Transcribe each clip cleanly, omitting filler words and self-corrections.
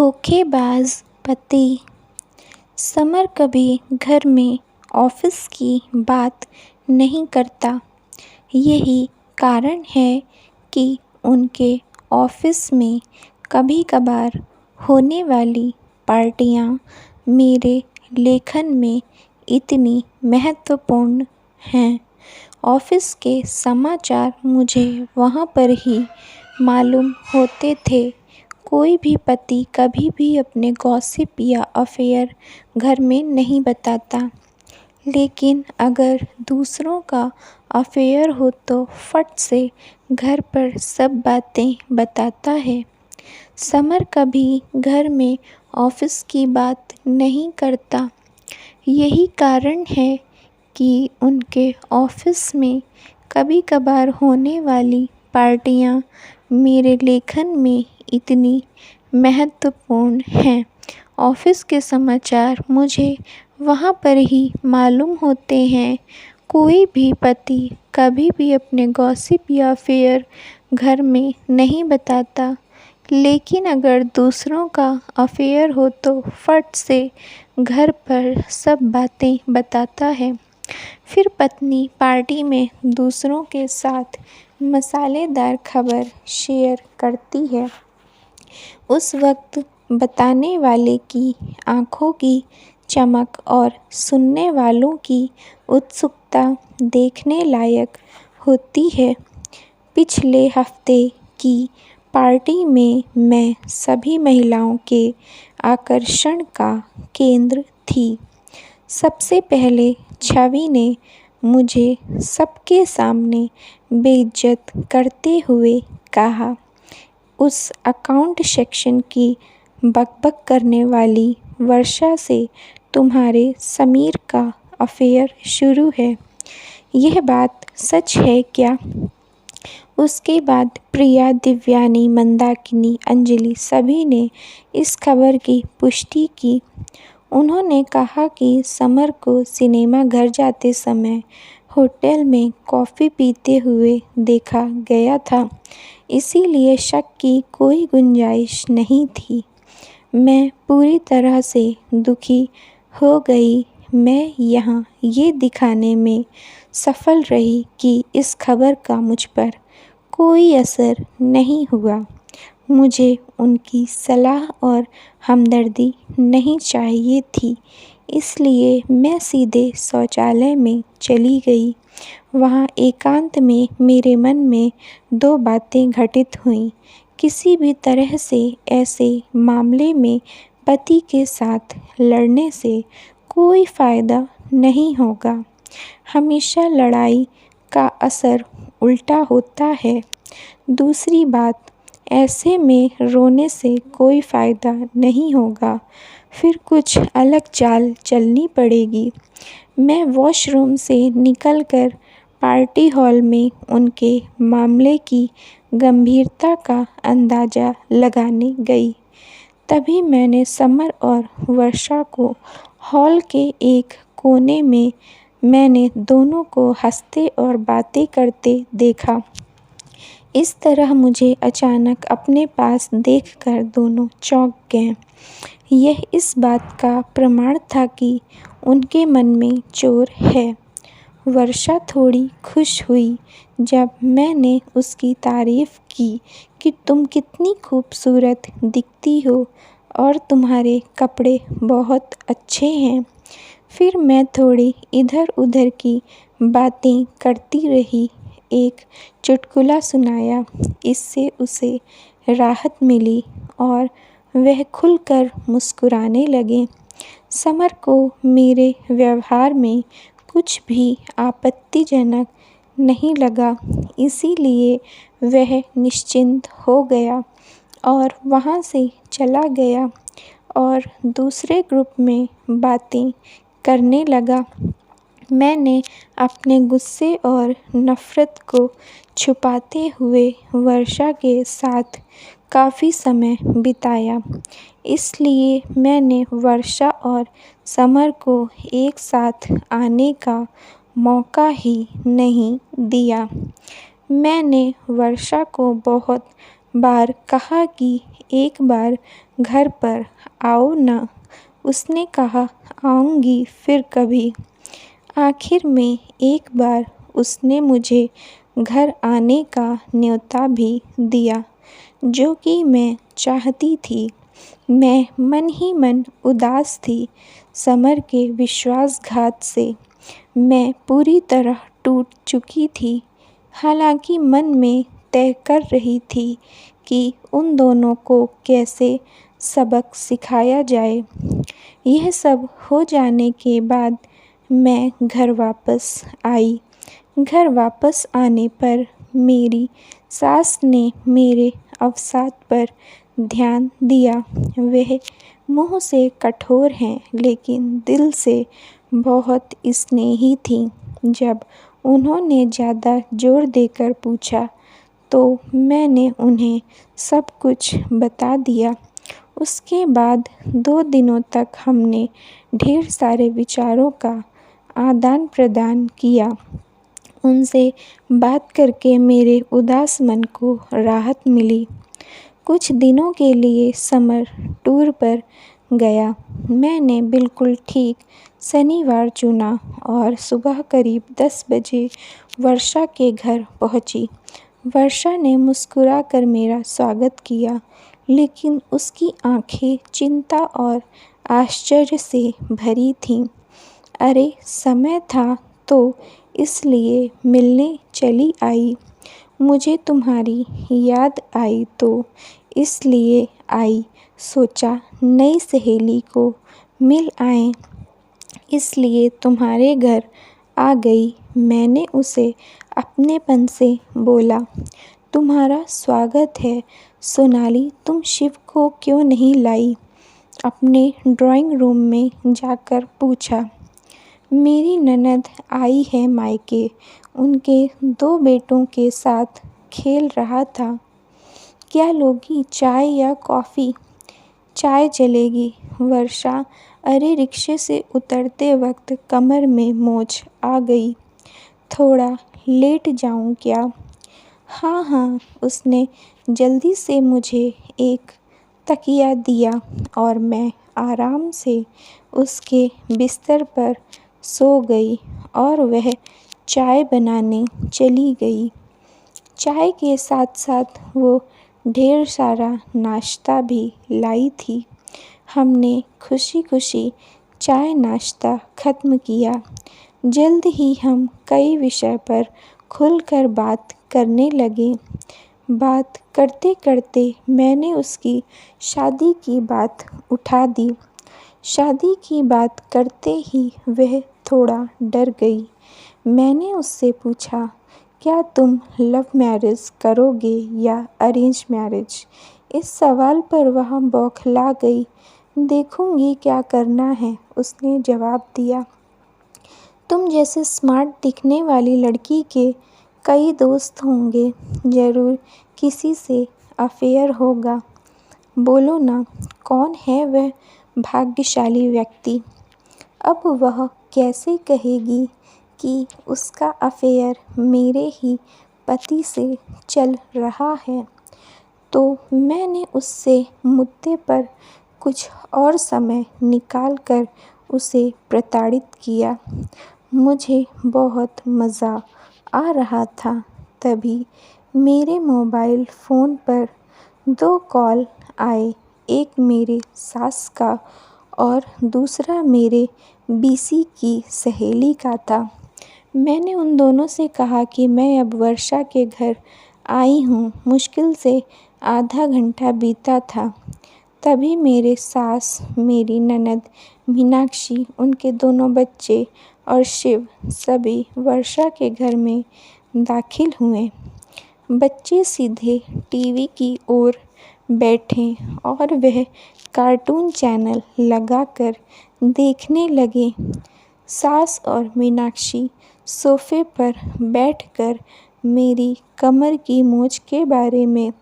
धोखेबाज पति। समर कभी घर में ऑफिस की बात नहीं करता। यही कारण है कि उनके ऑफिस में कभी-कभार होने वाली पार्टियां मेरे लेखन में इतनी महत्वपूर्ण हैं। ऑफिस के समाचार मुझे वहाँ पर ही मालूम होते थे। कोई भी पति कभी भी अपने गॉसिप या अफेयर घर में नहीं बताता, लेकिन अगर दूसरों का अफेयर हो तो फट से घर पर सब बातें बताता है। समर कभी घर में ऑफिस की बात नहीं करता। यही कारण है कि उनके ऑफिस में कभी-कभार होने वाली पार्टियां मेरे लेखन में इतनी महत्वपूर्ण हैं। ऑफिस के समाचार मुझे वहाँ पर ही मालूम होते हैं। कोई भी पति कभी भी अपने गॉसिप या अफेयर घर में नहीं बताता, लेकिन अगर दूसरों का अफेयर हो तो फट से घर पर सब बातें बताता है। फिर पत्नी पार्टी में दूसरों के साथ मसालेदार खबर शेयर करती है। उस वक्त बताने वाले की आँखों की चमक और सुनने वालों की उत्सुकता देखने लायक होती है। पिछले हफ्ते की पार्टी में मैं सभी महिलाओं के आकर्षण का केंद्र थी। सबसे पहले छवि ने मुझे सबके सामने बेइज्जत करते हुए कहा, उस अकाउंट सेक्शन की बकबक करने वाली वर्षा से तुम्हारे समीर का अफेयर शुरू है। यह बात सच है क्या? उसके बाद प्रिया, दिव्यानी, मंदाकिनी, अंजलि सभी ने इस खबर की पुष्टि की। उन्होंने कहा कि समर को सिनेमा घर जाते समय होटल में कॉफ़ी पीते हुए देखा गया था, इसीलिए शक की कोई गुंजाइश नहीं थी। मैं पूरी तरह से दुखी हो गई। मैं यहाँ ये दिखाने में सफल रही कि इस खबर का मुझ पर कोई असर नहीं हुआ। मुझे उनकी सलाह और हमदर्दी नहीं चाहिए थी, इसलिए मैं सीधे शौचालय में चली गई। वहाँ एकांत में मेरे मन में दो बातें घटित हुईं। किसी भी तरह से ऐसे मामले में पति के साथ लड़ने से कोई फ़ायदा नहीं होगा। हमेशा लड़ाई का असर उल्टा होता है। दूसरी बात, ऐसे में रोने से कोई फ़ायदा नहीं होगा, फिर कुछ अलग चाल चलनी पड़ेगी। मैं वॉशरूम से निकलकर पार्टी हॉल में उनके मामले की गंभीरता का अंदाज़ा लगाने गई। तभी मैंने समर और वर्षा को हॉल के एक कोने में मैंने दोनों को हंसते और बातें करते देखा। इस तरह मुझे अचानक अपने पास देखकर दोनों चौंक गए। यह इस बात का प्रमाण था कि उनके मन में चोर है। वर्षा थोड़ी खुश हुई जब मैंने उसकी तारीफ़ की कि तुम कितनी खूबसूरत दिखती हो और तुम्हारे कपड़े बहुत अच्छे हैं। फिर मैं थोड़ी इधर-उधर की बातें करती रही। एक चुटकुला सुनाया, इससे उसे राहत मिली और वह खुलकर मुस्कुराने लगे। समर को मेरे व्यवहार में कुछ भी आपत्तिजनक नहीं लगा, इसीलिए वह निश्चिंत हो गया और वहाँ से चला गया और दूसरे ग्रुप में बातें करने लगा। मैंने अपने गुस्से और नफ़रत को छुपाते हुए वर्षा के साथ काफ़ी समय बिताया, इसलिए मैंने वर्षा और समर को एक साथ आने का मौका ही नहीं दिया। मैंने वर्षा को बहुत बार कहा कि एक बार घर पर आओ ना। उसने कहा, आऊँगी फिर कभी। आखिर में एक बार उसने मुझे घर आने का न्योता भी दिया, जो कि मैं चाहती थी। मैं मन ही मन उदास थी। समर के विश्वासघात से मैं पूरी तरह टूट चुकी थी। हालांकि मन में तय कर रही थी कि उन दोनों को कैसे सबक सिखाया जाए। यह सब हो जाने के बाद मैं घर वापस आई। घर वापस आने पर मेरी सास ने मेरे अवसाद पर ध्यान दिया। वह मुँह से कठोर हैं लेकिन दिल से बहुत स्नेही थीं। जब उन्होंने ज़्यादा जोर देकर पूछा तो मैंने उन्हें सब कुछ बता दिया। उसके बाद 2 दिनों तक हमने ढेर सारे विचारों का आदान प्रदान किया। उनसे बात करके मेरे उदास मन को राहत मिली। कुछ दिनों के लिए समर टूर पर गया। मैंने बिल्कुल ठीक शनिवार चुना और सुबह करीब 10 बजे वर्षा के घर पहुंची। वर्षा ने मुस्कुराकर मेरा स्वागत किया, लेकिन उसकी आंखें चिंता और आश्चर्य से भरी थीं। अरे, समय था तो इसलिए मिलने चली आई। मुझे तुम्हारी याद आई तो इसलिए आई। सोचा नई सहेली को मिल आएं, इसलिए तुम्हारे घर आ गई। मैंने उसे अपनेपन से बोला, तुम्हारा स्वागत है सोनाली, तुम शिव को क्यों नहीं लाई? अपने ड्राइंग रूम में जाकर पूछा। मेरी ननद आई है मायके, उनके 2 बेटों के साथ खेल रहा था। क्या लोगी, चाय या कॉफ़ी? चाय चलेगी। वर्षा, अरे रिक्शे से उतरते वक्त कमर में मोच आ गई। थोड़ा लेट जाऊं क्या? हाँ हाँ। उसने जल्दी से मुझे एक तकिया दिया और मैं आराम से उसके बिस्तर पर सो गई और वह चाय बनाने चली गई। चाय के साथ साथ वो ढेर सारा नाश्ता भी लाई थी। हमने खुशी खुशी चाय नाश्ता ख़त्म किया। जल्द ही हम कई विषय पर खुलकर बात करने लगे। बात करते करते मैंने उसकी शादी की बात उठा दी। शादी की बात करते ही वह थोड़ा डर गई। मैंने उससे पूछा, क्या तुम लव मैरिज करोगे या अरेंज मैरिज? इस सवाल पर वह बौखला गई। देखूंगी क्या करना है, उसने जवाब दिया। तुम जैसे स्मार्ट दिखने वाली लड़की के कई दोस्त होंगे, ज़रूर किसी से अफेयर होगा। बोलो ना, कौन है वह भाग्यशाली व्यक्ति? अब वह कैसे कहेगी कि उसका अफेयर मेरे ही पति से चल रहा है? तो मैंने उससे मुद्दे पर कुछ और समय निकाल कर उसे प्रताड़ित किया। मुझे बहुत मज़ा आ रहा था। तभी मेरे मोबाइल फ़ोन पर 2 कॉल आए। एक मेरे सास का और दूसरा मेरे बीसी की सहेली का था। मैंने उन दोनों से कहा कि मैं अब वर्षा के घर आई हूँ। मुश्किल से आधा घंटा बीता था। तभी मेरे सास, मेरी ननद मीनाक्षी, उनके 2 बच्चे और शिव सभी वर्षा के घर में दाखिल हुए। बच्चे सीधे टीवी की ओर बैठे और वह कार्टून चैनल लगाकर देखने लगे। सास और मीनाक्षी सोफे पर बैठकर मेरी कमर की मोच के बारे में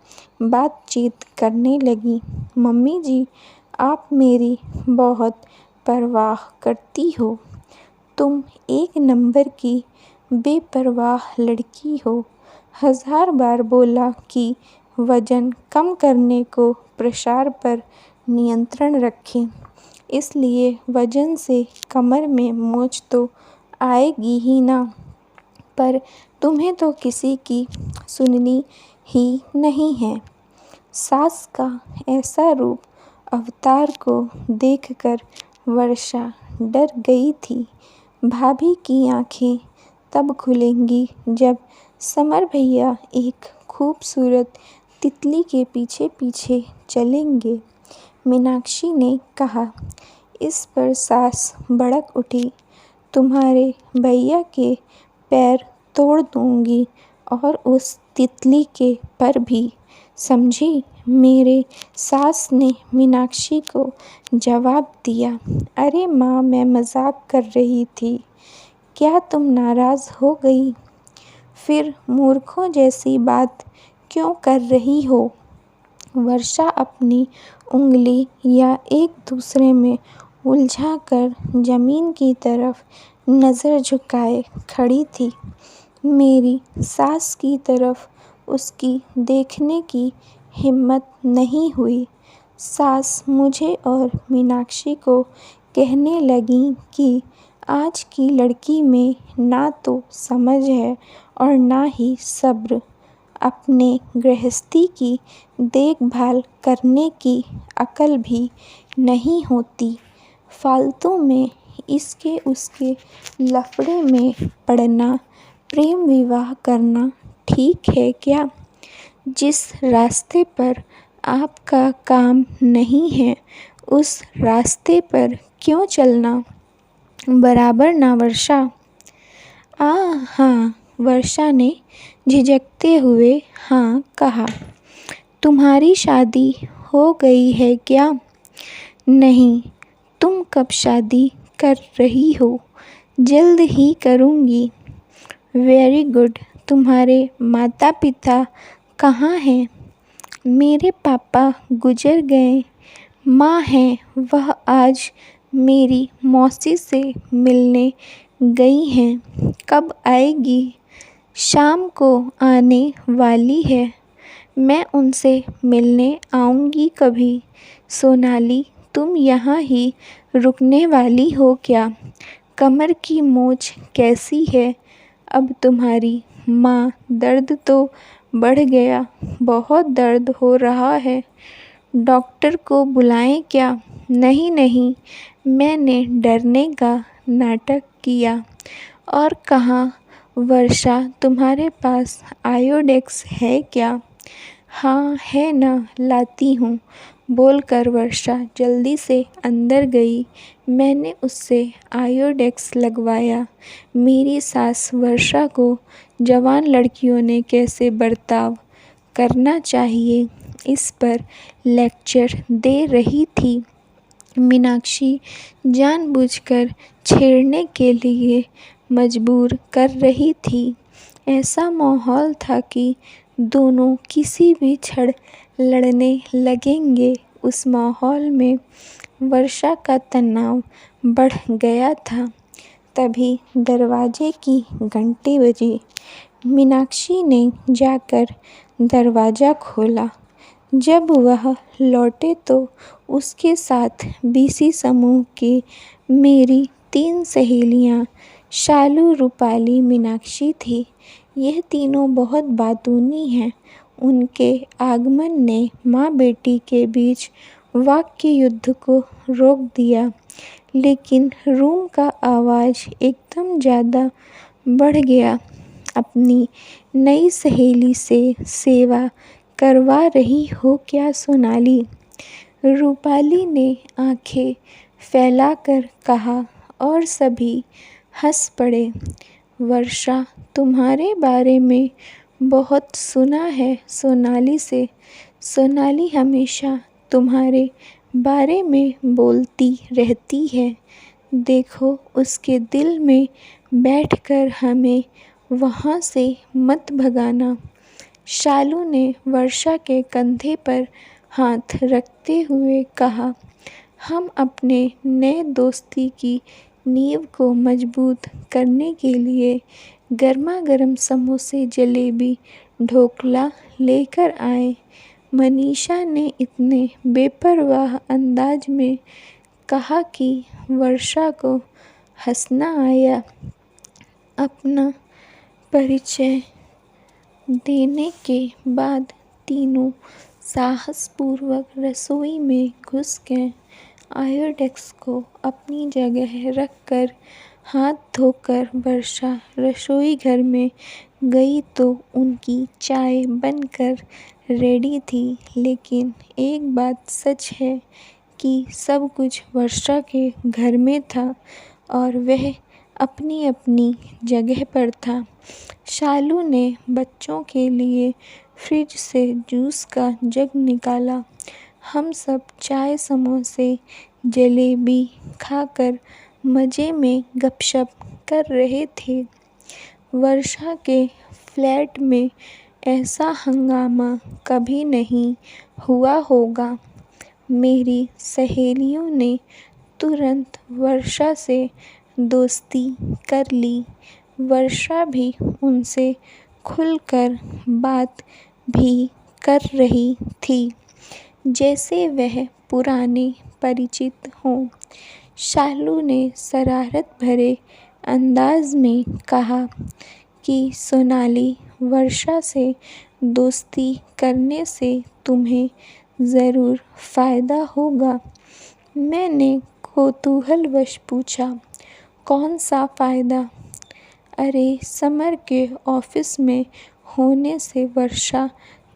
बातचीत करने लगी। मम्मी जी, आप मेरी बहुत परवाह करती हो। तुम एक नंबर की बेपरवाह लड़की हो। 1000 बार बोला कि वजन कम करने को प्रसार पर नियंत्रण रखें। इसलिए वजन से कमर में मोच तो आएगी ही ना, पर तुम्हें तो किसी की सुननी ही नहीं है। सास का ऐसा रूप अवतार को देखकर वर्षा डर गई थी। भाभी की आंखें तब खुलेंगी जब समर भैया एक खूबसूरत तितली के पीछे पीछे चलेंगे, मीनाक्षी ने कहा। इस पर सास भड़क उठी, तुम्हारे भैया के पैर तोड़ दूंगी और उस तितली के पर भी, समझी। मेरे सास ने मीनाक्षी को जवाब दिया। अरे माँ, मैं मजाक कर रही थी, क्या तुम नाराज़ हो गई? फिर मूर्खों जैसी बात क्यों कर रही हो? वर्षा अपनी उंगली या एक दूसरे में उलझाकर जमीन की तरफ नज़र झुकाए खड़ी थी। मेरी सास की तरफ उसकी देखने की हिम्मत नहीं हुई। सास मुझे और मीनाक्षी को कहने लगी कि आज की लड़की में ना तो समझ है और ना ही सब्र। अपने गृहस्थी की देखभाल करने की अकल भी नहीं होती। फालतू में इसके उसके लफड़े में पड़ना, प्रेम विवाह करना ठीक है क्या? जिस रास्ते पर आपका काम नहीं है, उस रास्ते पर क्यों चलना बराबर ना वर्षा? हाँ, वर्षा ने झिझकते हुए हाँ कहा। तुम्हारी शादी हो गई है क्या? नहीं। तुम कब शादी कर रही हो? जल्द ही करूँगी। Very good. तुम्हारे माता पिता कहाँ हैं? मेरे पापा गुजर गए। माँ है, वह आज मेरी मौसी से मिलने गई हैं। कब आएगी? शाम को आने वाली है। मैं उनसे मिलने आऊँगी कभी। सोनाली, तुम यहाँ ही रुकने वाली हो क्या? कमर की मोच कैसी है अब तुम्हारी? माँ, दर्द तो बढ़ गया, बहुत दर्द हो रहा है। डॉक्टर को बुलाएं क्या? नहीं नहीं, मैंने डरने का नाटक किया। और कहाँ? वर्षा, तुम्हारे पास आयोडेक्स है क्या? हाँ है ना, लाती हूँ, बोलकर वर्षा जल्दी से अंदर गई। मैंने उससे आयोडेक्स लगवाया। मेरी सास वर्षा को जवान लड़कियों ने कैसे बर्ताव करना चाहिए, इस पर लेक्चर दे रही थी। मीनाक्षी जानबूझकर छेड़ने के लिए मजबूर कर रही थी। ऐसा माहौल था कि दोनों किसी भी क्षण लड़ने लगेंगे। उस माहौल में वर्षा का तनाव बढ़ गया था। तभी दरवाजे की घंटी बजी। मीनाक्षी ने जाकर दरवाज़ा खोला। जब वह लौटे तो उसके साथ बीसी समूह की मेरी 3 सहेलियाँ शालू, रूपाली, मीनाक्षी थी। यह तीनों बहुत बातूनी हैं। उनके आगमन ने माँ बेटी के बीच वाक्य युद्ध को रोक दिया, लेकिन रूम का आवाज़ एकदम ज़्यादा बढ़ गया। अपनी नई सहेली से सेवा करवा रही हो क्या सोनाली? रूपाली ने आंखें फैलाकर कहा और सभी हंस पड़े। वर्षा, तुम्हारे बारे में बहुत सुना है सोनाली से। सोनाली हमेशा तुम्हारे बारे में बोलती रहती है। देखो, उसके दिल में बैठकर हमें वहाँ से मत भगाना। शालू ने वर्षा के कंधे पर हाथ रखते हुए कहा। हम अपने नए दोस्ती की नींव को मजबूत करने के लिए गर्मा गर्म समोसे, जलेबी, ढोकला लेकर आए। मनीषा ने इतने बेपरवाह अंदाज में कहा कि वर्षा को हंसना आया। अपना परिचय देने के बाद तीनों साहसपूर्वक रसोई में घुस गए। आयोडेक्स को अपनी जगह रखकर हाथ धोकर वर्षा रसोई घर में गई तो उनकी चाय बनकर रेडी थी। लेकिन एक बात सच है कि सब कुछ वर्षा के घर में था और वह अपनी अपनी जगह पर था। शालू ने बच्चों के लिए फ्रिज से जूस का जग निकाला। हम सब चाय, समोसे, जलेबी खाकर मज़े में गपशप कर रहे थे। वर्षा के फ्लैट में ऐसा हंगामा कभी नहीं हुआ होगा। मेरी सहेलियों ने तुरंत वर्षा से दोस्ती कर ली। वर्षा भी उनसे खुलकर बात भी कर रही थी, जैसे वह पुराने परिचित हों। शालू ने शरारत भरे अंदाज में कहा कि सोनाली, वर्षा से दोस्ती करने से तुम्हें ज़रूर फ़ायदा होगा। मैंने कौतूहलवश पूछा, कौन सा फ़ायदा? अरे, समर के ऑफ़िस में होने से वर्षा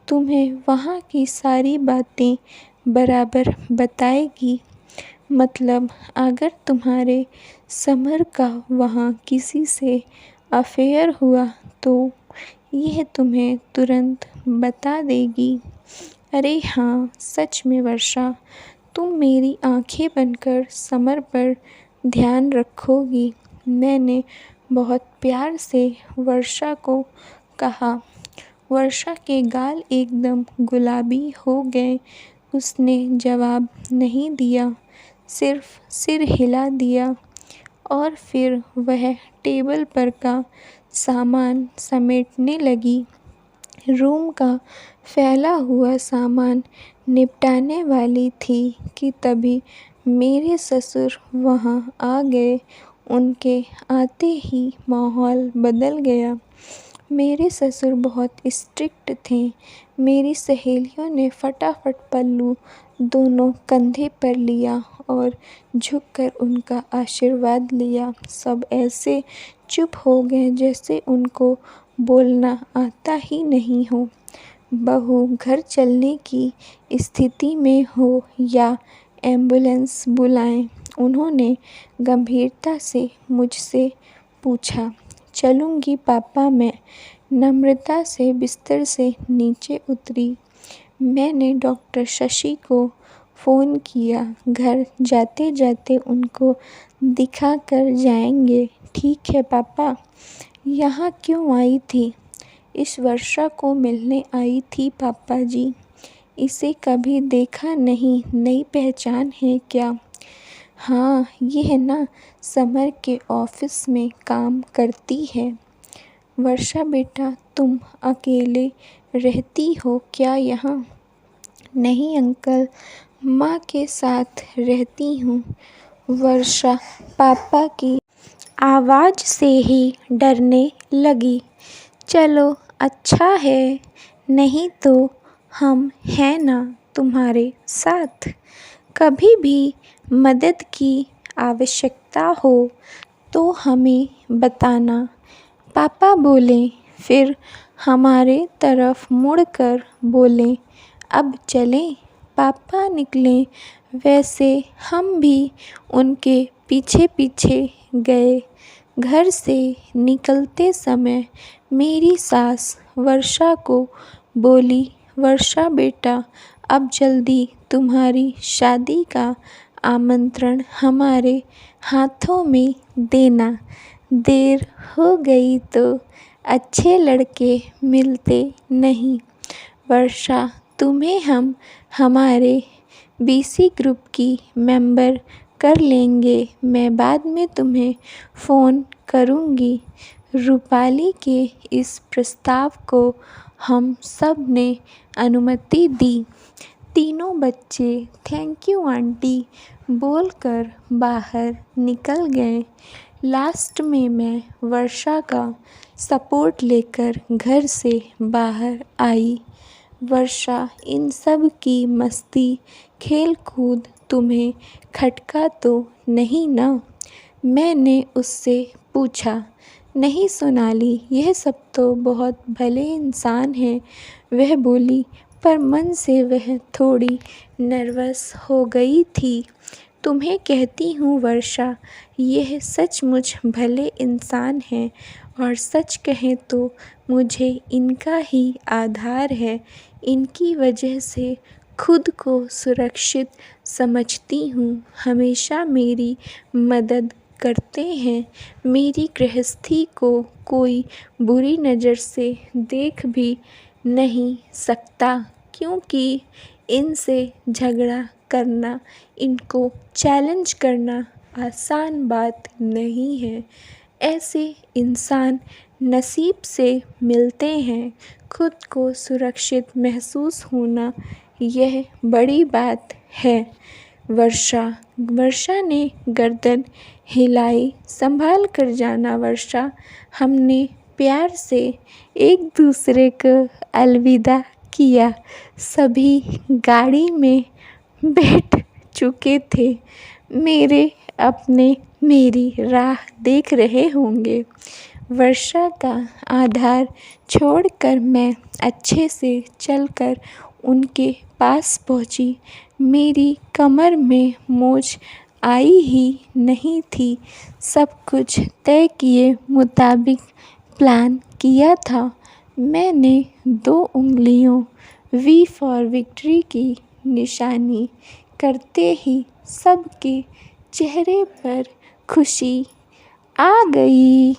तुम्हें वहाँ की सारी बातें बराबर बताएगी। मतलब अगर तुम्हारे समर का वहाँ किसी से अफेयर हुआ तो यह तुम्हें तुरंत बता देगी। अरे हाँ, सच में वर्षा, तुम मेरी आंखें बनकर समर पर ध्यान रखोगी। मैंने बहुत प्यार से वर्षा को कहा। वर्षा के गाल एकदम गुलाबी हो गए। उसने जवाब नहीं दिया, सिर्फ सिर हिला दिया और फिर वह टेबल पर का सामान समेटने लगी। रूम का फैला हुआ सामान निपटाने वाली थी कि तभी मेरे ससुर वहाँ आ गए। उनके आते ही माहौल बदल गया। मेरे ससुर बहुत स्ट्रिक्ट थे। मेरी सहेलियों ने फटाफट पल्लू दोनों कंधे पर लिया और झुककर उनका आशीर्वाद लिया। सब ऐसे चुप हो गए जैसे उनको बोलना आता ही नहीं हो। बहू घर चलने की स्थिति में हो या एम्बुलेंस बुलाएं? उन्होंने गंभीरता से मुझसे पूछा। चलूँगी पापा, मैं नम्रता से बिस्तर से नीचे उतरी। मैंने डॉक्टर शशि को फ़ोन किया। घर जाते जाते उनको दिखा कर जाएंगे। ठीक है पापा। यहाँ क्यों आई थी? इस वर्षा को मिलने आई थी पापा जी। इसे कभी देखा नहीं, नई पहचान है क्या? हाँ, ये ना समर के ऑफ़िस में काम करती है। वर्षा बेटा, तुम अकेले रहती हो क्या यहाँ? नहीं अंकल, माँ के साथ रहती हूँ। वर्षा पापा की आवाज़ से ही डरने लगी। चलो अच्छा है, नहीं तो हम हैं ना तुम्हारे साथ। कभी भी मदद की आवश्यकता हो तो हमें बताना, पापा बोले। फिर हमारे तरफ मुड़कर बोले, अब चलें? पापा निकले। वैसे हम भी उनके पीछे पीछे गए। घर से निकलते समय मेरी सास वर्षा को बोली, वर्षा बेटा, अब जल्दी तुम्हारी शादी का आमंत्रण हमारे हाथों में देना। देर हो गई तो अच्छे लड़के मिलते नहीं। वर्षा, तुम्हें हम हमारे बीसी ग्रुप की मेंबर कर लेंगे। मैं बाद में तुम्हें फ़ोन करूँगी। रूपाली के इस प्रस्ताव को हम सब ने अनुमति दी। तीनों बच्चे थैंक यू आंटी बोलकर बाहर निकल गए। लास्ट में मैं वर्षा का सपोर्ट लेकर घर से बाहर आई। वर्षा, इन सब की मस्ती खेल कूद तुम्हें खटका तो नहीं ना? मैंने उससे पूछा। नहीं सोनाली, यह सब तो बहुत भले इंसान हैं, वह बोली, पर मन से वह थोड़ी नर्वस हो गई थी। तुम्हें कहती हूँ वर्षा, यह सचमुच भले इंसान हैं और सच कहें तो मुझे इनका ही आधार है। इनकी वजह से खुद को सुरक्षित समझती हूँ। हमेशा मेरी मदद करते हैं। मेरी गृहस्थी को कोई बुरी नज़र से देख भी नहीं सकता, क्योंकि इनसे झगड़ा करना, इनको चैलेंज करना आसान बात नहीं है। ऐसे इंसान नसीब से मिलते हैं। खुद को सुरक्षित महसूस होना यह बड़ी बात है। वर्षा ने गर्दन हिलाई। संभाल कर जाना वर्षा। हमने प्यार से एक दूसरे को अलविदा किया। सभी गाड़ी में बैठ चुके थे। मेरे अपने मेरी राह देख रहे होंगे। वर्षा का आधार छोड़कर मैं अच्छे से चलकर उनके पास पहुंची। मेरी कमर में मोच आई ही नहीं थी। सब कुछ तय किए मुताबिक प्लान किया था। मैंने 2 उंगलियों वी फॉर विक्ट्री की निशानी करते ही सबके चेहरे पर खुशी आ गई।